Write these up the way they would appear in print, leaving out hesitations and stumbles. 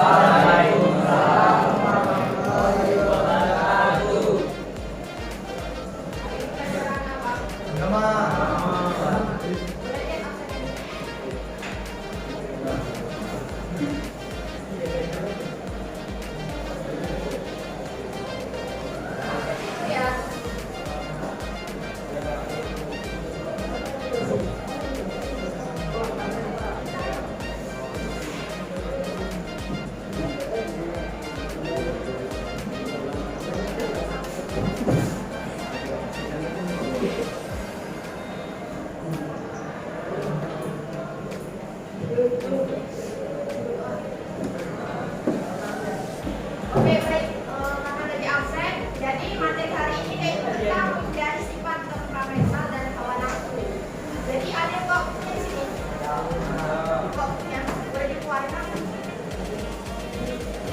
Waalaikumsalam warahmatullahi wabarakatuh. Oke, baik. Karena lagi absen, jadi materi hari ini yaitu tentang menghindari sifat temperamental dan hawa nafsu. Jadi ada kok di sini. Kok yang boleh dikeluarkan?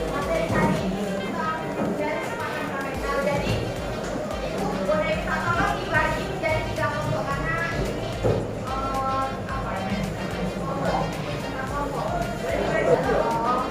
Materi hari ini tentang menghindari sifat temperamental. Jadi itu boleh kita tolong dibagi menjadi 3 kelompok karena ini apa ya? Kelompok. Boleh dibagi tolong.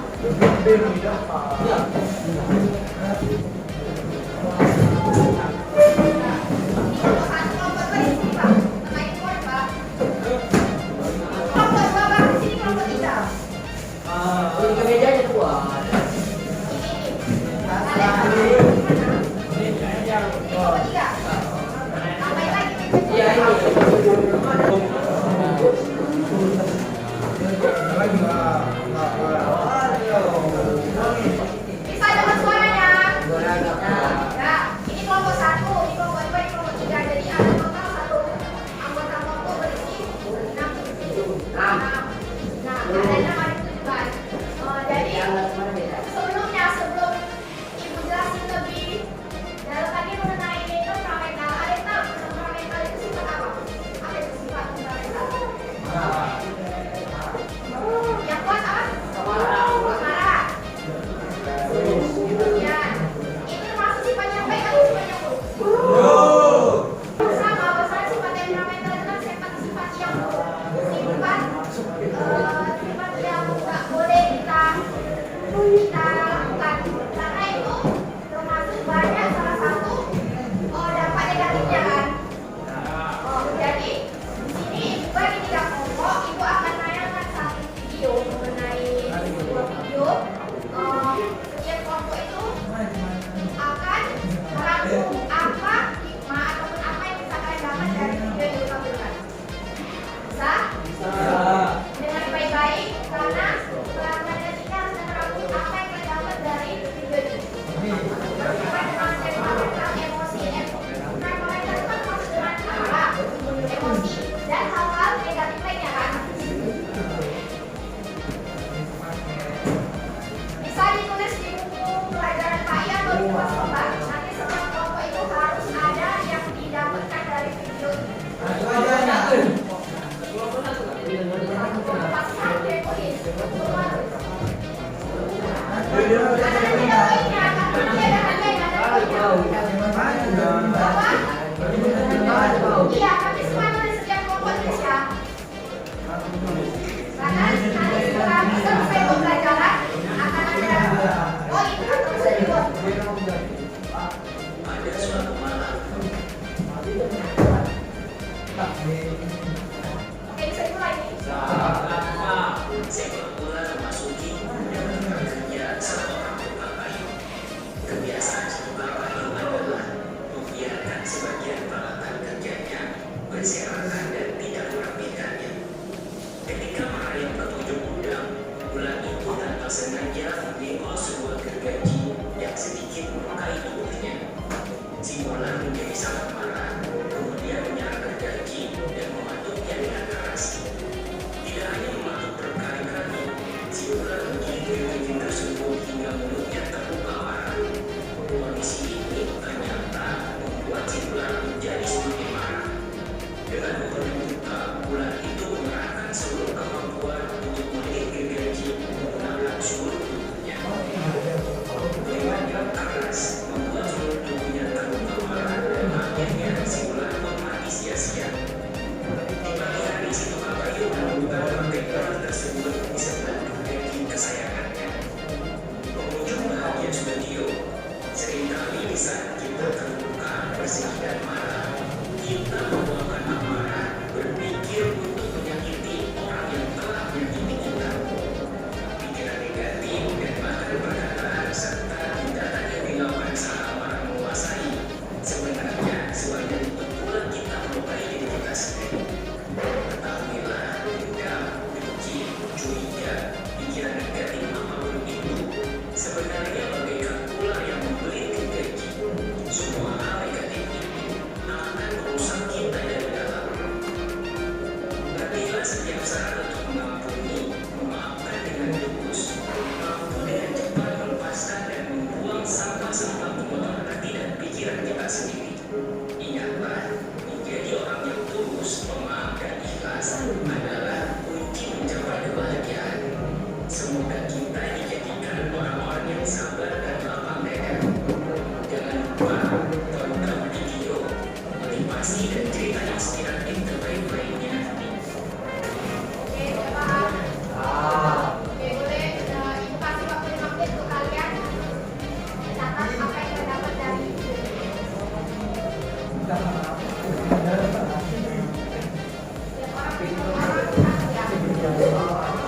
Bisa dengar suaranya? Ya, ini kelompok 1, ini kelompok 2, ini kelompok 3. Jadi ada total 1 anggota kelompok berisi 6 individu. Nah, ada 6 rujukan. Jadi sebelumnya, sebelum Ibu jelasin lebih dalam lagi mengenai temperamental, ada yang tahu temperamental itu sifat apa? Apa itu sifat temperamental? Yang kuat apa? Marah. Ya, itu termasuk sifatnya baik atau sifatnya buruk? Sama, bahasa sifat temperamental itu kan sifat yang buruk. Sifat yang nggak boleh kita lakukan. Karena itu termasuk banyak salah satu dampak negatifnya kan. Jadi di sini Ibu bagi 3 kelompok. Ibu akan menayangkan 1 video mengenai 2 video. Setiap kelompok itu akan merangkum apa hikmah ataupun apa yang bisa kalian dapat dari video yang ditampilkan. Bisa? Dengan baik-baik karena pelajaran ini harus merangkum apa yang kalian dapat dari video ini. Berkaitan dengan temperamental, emosi, temperamental itu kan maksud dengan amarah, emosi, dan hal-hal negatif lainnya kan. Bisa ditulis di buku pelajaran PAI atau di kelas obat. Nanti setiap kelompok itu harus ada yang didapatkan dari video ini. Pasti harus ditulis. Karena nanti ada poinnya, kan nanti ada harganya, ada poinnya. Apa? Iya, tapi semua dari setiap kelompok tulis ya. Karena nanti setelah selesai pembelajaran akan ada poin atau bisa dibuat. Oke, bisa dimulai nih. Sepak bola memasuki dunia sepak Sebenarnya bagaikan ular yang membelitik gaji. Semua hal negatif ini akan merusak kita dari dalam. Latihlah setiap saat untuk mengampuni, memaafkan dengan tulus, mampu dengan cepat melepaskan dan membuang sampah-sampah pengotor hati dan pikiran kita sendiri. Ingatlah, menjadi orang yang tulus, pemaaf dan ikhlas adalah kunci mencapai kebahagiaan. Semoga kita dijadikan orang-orang yang sabar dan lapang dada. Jangan lupa tonton video motivasi dan cerita inspiratif terbaik lainnya. Oke, udah paham? Oke, boleh Ibu kasih waktu 5 menit untuk kalian mencatat apa yang kalian dapat dari video ini. Setiap orang punya pengalaman ya. Nanti di akhir pembelajaran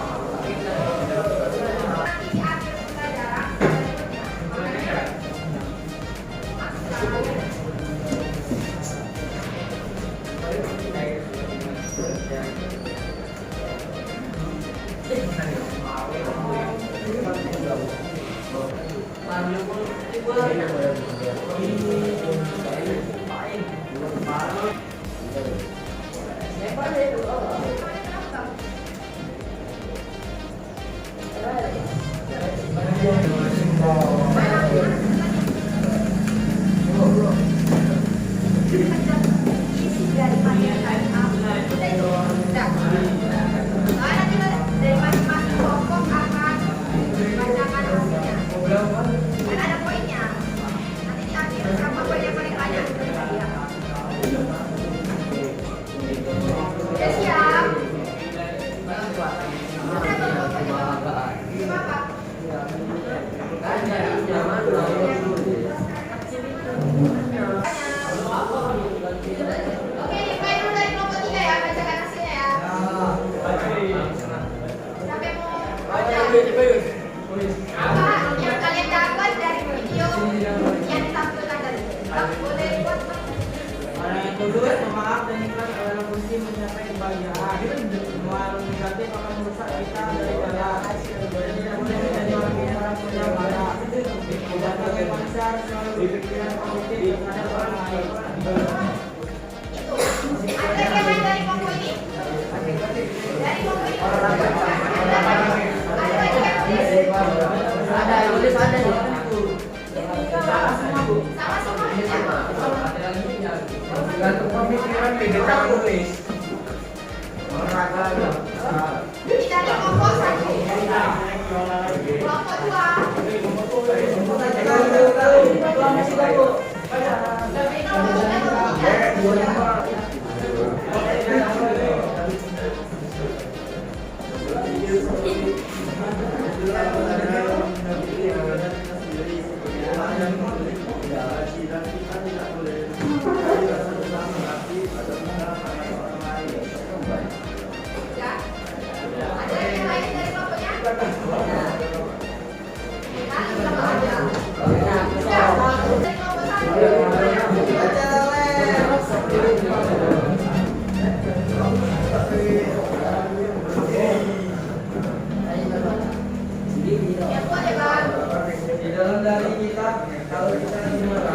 isi dari materi dari masing-masing kelompok akan bacakan hasilnya. Dan ada poinnya. Nanti di akhir siapa poin yang paling banyak itu dihadiah. Udah siap? Mana kelompoknya? Apa? Oke, dimulai dulu dari kelompok 3 ya, bacakan hasilnya ya. Siapa yang mau baca? Apa yang kalian dapat dari video yang ditampilkan tadi? Boleh buat Orang yang tulus, memaaf dan ikhlas adalah kunci mencapai kebahagiaan. Semua hal negatif akan merusak kita dari dalam. Dan tidak boleh menjadi orang yang punya marah. Dan sebagai manusia harus selalu berpikiran positif terhadap orang lain. itu. Ada yang lain dari kelompok ini? Dari kelompok ini? Ada lagi yang tulis? Ada yang tulis, ada nih. Sama semuanya. Gantung pemikiran beda cara nulis. Olahraga. Ini dari kelompok 1. Kelompok 2. Dari kelompok 3. Ada yang lain dari kelompoknya? Nah, sama aja. Dari kelompok 1. Yang buat ya kan? Di dalam dari kita, kalau kita dimana?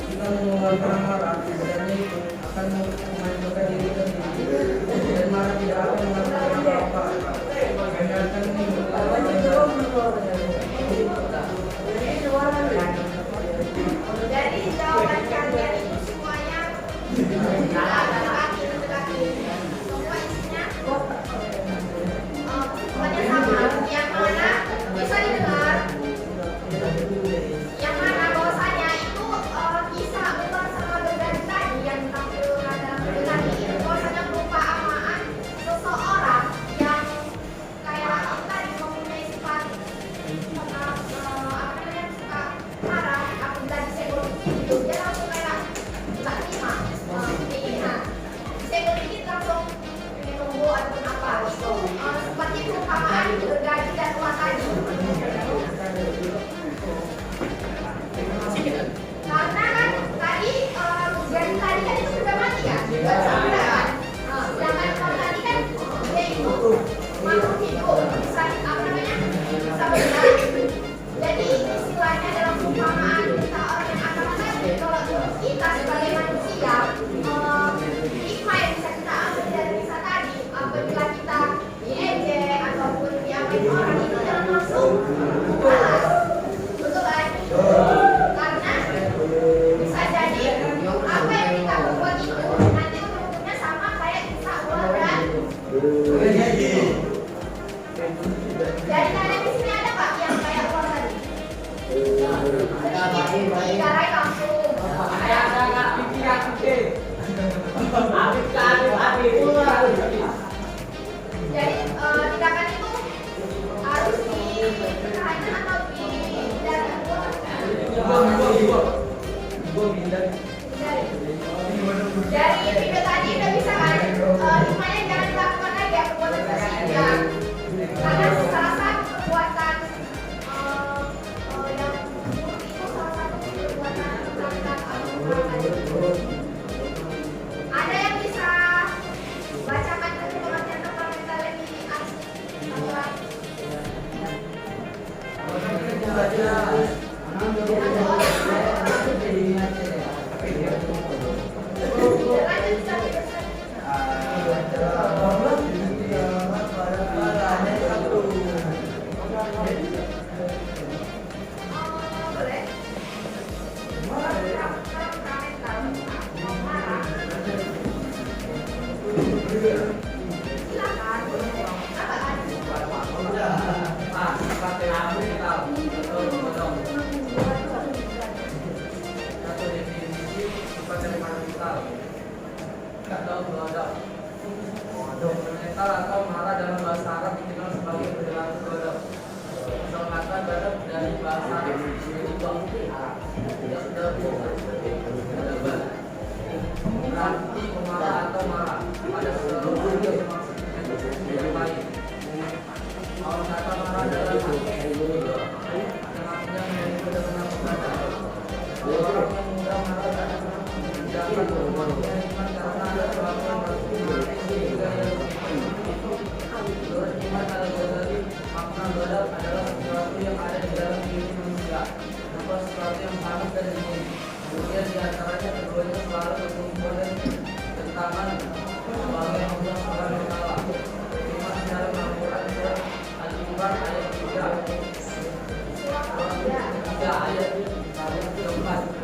Kita mengeluarkan amarah, sebenarnya itu akan menghancurkan diri sendiri dan marah tidak akan menghasilkan apa-apa. Dengarkan ini. Dari jawaban kalian itu semuanya laki-laki. Semua isinya kesimpulannya sama. Yang mana bisa didengar? Yang mana bahwa dimarahin langsung. Jadi tindakan itu harus ditahan atau dihindari. Dari video tadi udah bisa kan, semuanya jangan dilakukan lagi ya perbuatan tersebut. Karena salah satu perbuatan yang buruk itu salah satu perbuatan melanggar Al-Quran. Ada yang bisa bacakan tadi pengertian kepemimpinan di Al-Quran? Atau marah dalam bahasa Arab dikenal sebagai perilaku ghadab. Misal kata ghadab dari bahasa Arab berarti pemarah atau marah pada sesuatu yang dimaksudkan yang baik. Kalau kata marah dalam arti juga yang artinya menjadi benar ghadab. Orang yang mudah marah dapat menjaga kemampuannya iman karena ada perlakuan sehingga yang menurut Imam Al-Ghazali, makna ghadab adalah sesuatu yang ada di dalam diri manusia, atau sesuatu yang panas dan dingin. Kemudian diantaranya keduanya selalu berkumpul dan tentangan sebagai Allah Subhanahu wa Ta'ala. Firman dalam Al-Quran surat Al-Imran ayat 3 ayat 14.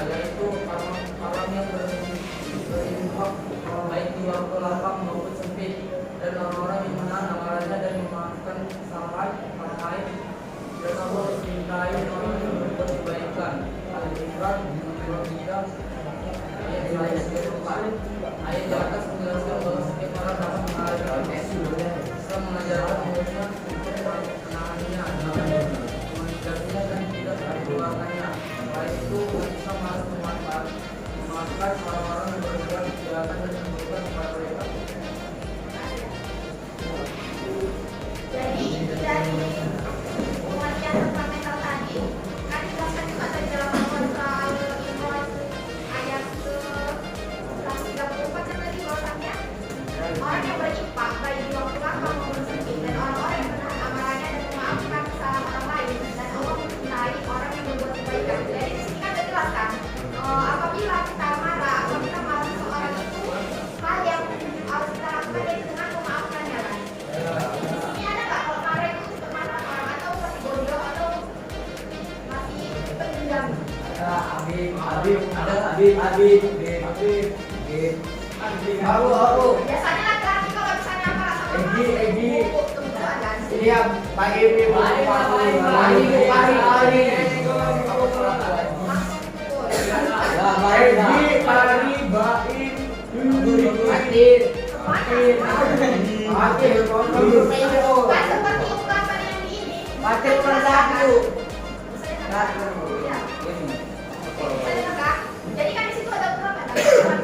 Yaitu orang yang berinfak baik di waktu lapang maupun sempit, dan orang-orang yang menahan amarahnya dan memaafkan kesalahan orang lain, dan Allah mencintai orang yang berbuat kebaikan. Al-Imran ayat 3 ayat 4. Ayat di atas menjelaskan bahwa setiap orang dapat mengalami Islam mengajarkan bahwa untuk menahannya, menghindarinya dan tidak mengeluarkannya. Selain itu, Islam harus memaafkan orang-orang yang berbuat kejahatan dan membuat kepada mereka. Jadi dari pengertian fundamental tadi kan dijelaskan juga tadi dalam Al-Quran Al-Imran ayat ke-134 kan tadi bahwasannya orang yang berinfak baik di waktu lapang maupun sempit, dan orang-orang yang menahan amarahnya dan memaafkan kesalahan orang lain, dan Allah mencintai orang yang berbuat kebaikan. Jadi di sini kan sudah jelas kan, apabila kita marah, apabila marah seseorang itu hal yang harus kita lakukan yaitu dengan memaafkannya kan. Ini ada nggak kalau marah itu untuk marah orang atau masih bodoh atau masih pendendam? Biasanya laki-laki kalau misalnya marah sama tumbuhan kan. Bukan seperti ungkapan yang di ini. Iya. Jadi kan di situ ada ungkapan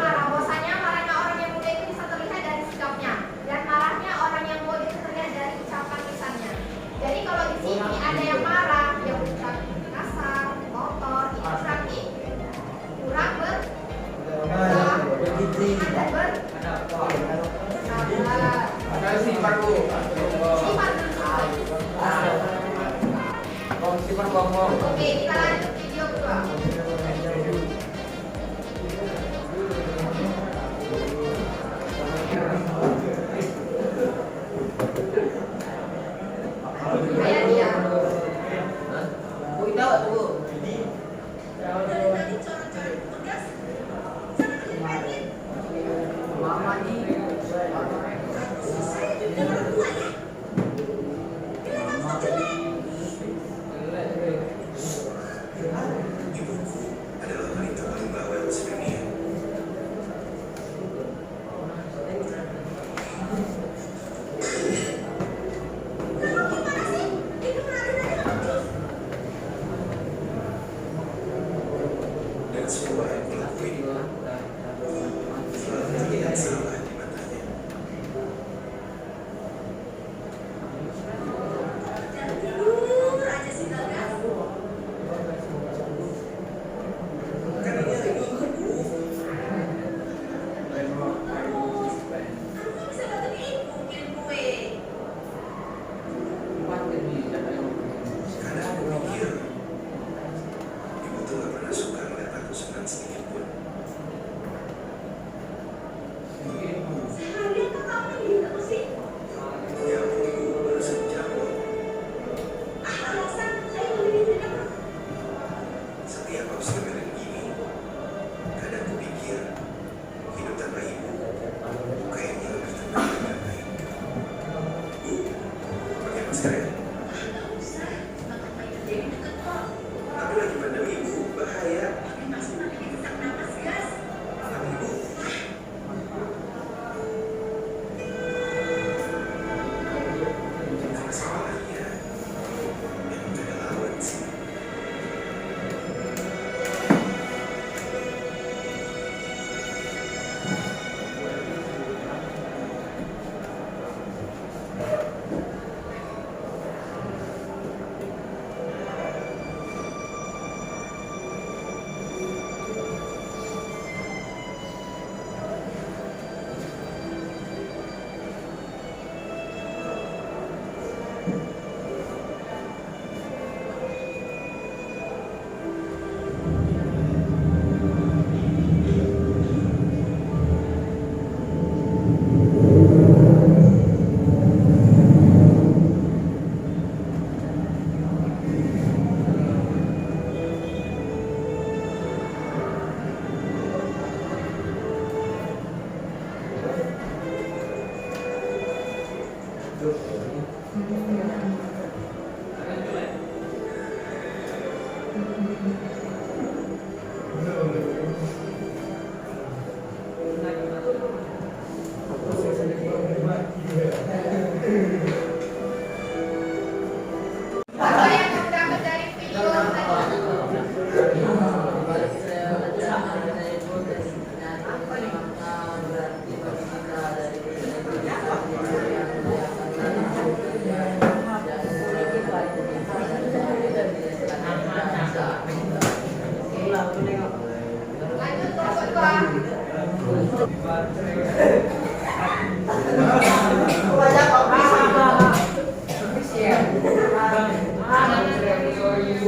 marah. Bahwasanya marahnya orang yang muda itu bisa terlihat dari sikapnya, dan marahnya orang yang bodoh itu terlihat dari ucapan lisannya. Jadi kalau di sini ada yang marah, yang berucap kasar, kotor, itu berarti kurang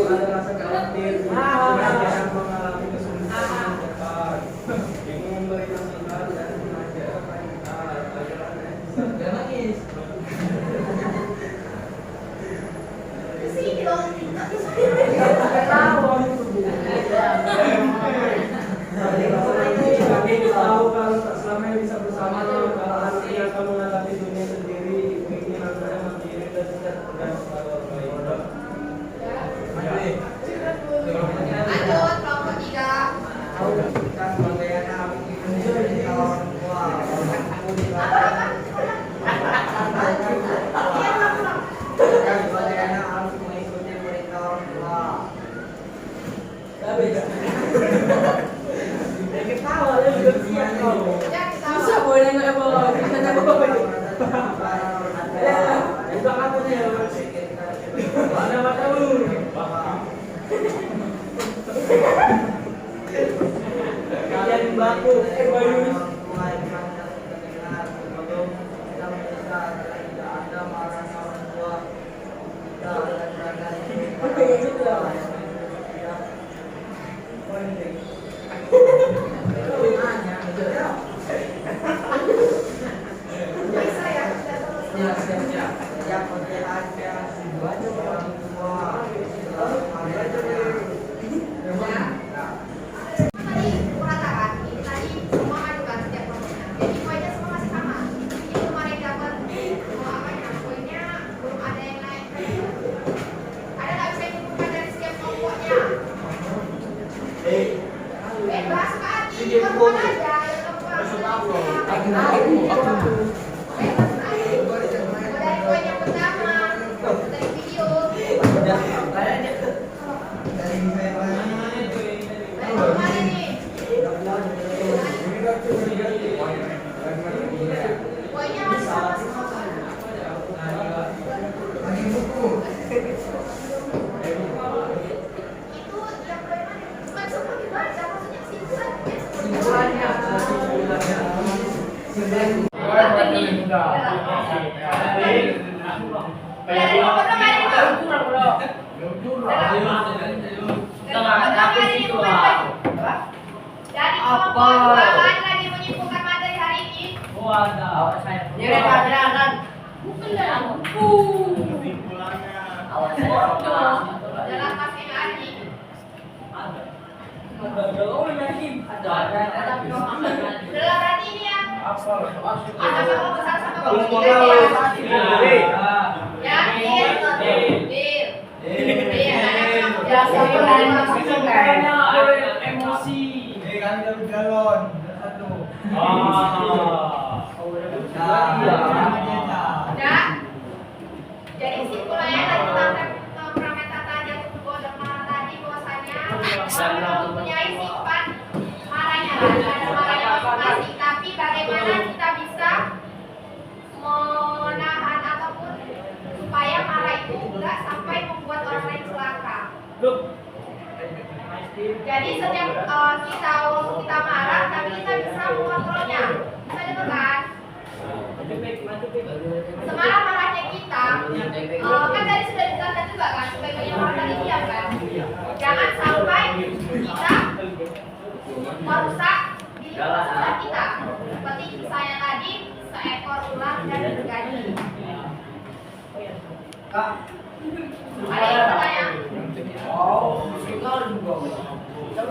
Ada rasa khawatir, jangan mengalami kesulitan di depan. Bingung memberi nasihat dan mengajar pelajaran jangan nangis. Kesini dong. Kami tahu kalau tak selamanya bisa bersama, kalau hati akan menghadapi dunia sendiri, keinginan saya mandiri dan tidak tergantung pada orang lain. Lanjut kelompok 3. Kita sebagai anak menjadi orang tua. Kita sebagai anak harus mengikuti perintah orang tua. Ketawa ya siap kau. Susah boleh nggak bawa kita nggak bawa. Juga aku nih. Mana mata lu? Kalian baku, bayu. Bisa ya? Tadi mengatakan ini tadi semua ajukan setiap kelompoknya. Jadi poinnya semua masih sama. Ini kemarin dapat poinnya belum ada yang naik. Ada nggak bisa dibuka dari setiap kelompoknya? Bahas ke Adi, bukan aja. Dari poin yang pertama, dari video. Kemarin nih. Poinnya masih sama semua. Itu yang bagaimana? Bukan semua dibaca, maksudnya simpulannya. Dari nomor kemarin itu. Dari kelompok dua kan lagi menyimpulkan materi hari ini. Dalam pasien Adi. Dalam hati ini ya. Ada sama besar sama kecil ya. Emosi. Kan galon satu. Udah. Jadi kesimpulannya dari parameter tadi yang tadi bahwasanya orang mempunyai sifat marahnya ada marahnya masing-masing, tapi bagaimana kita bisa menahan ataupun supaya marah itu enggak sampai membuat orang lain celaka. Jadi setiap kita marah, tapi kita bisa mengontrolnya. Bisa dengar kan? Semarah-marahnya kita, kan tadi sudah dijelaskan juga kan, sebaiknya marah tadi diam kan. Jangan sampai kita merusak diri sekitar kita. Seperti misalnya tadi, seekor ular dan gergaji. Ada yang bertanya? Sudah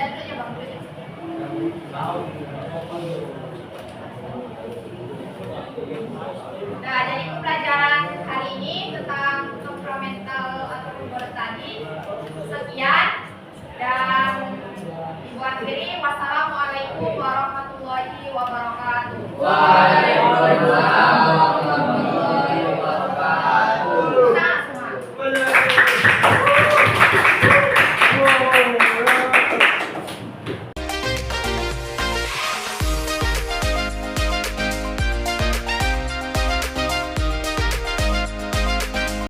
dulu ya Bang Dwi. Nah, jadi pembelajaran hari ini tentang temperamental atau reward tadi sekian, dan Ibu akhiri, wassalamualaikum warahmatullahi wabarakatuh.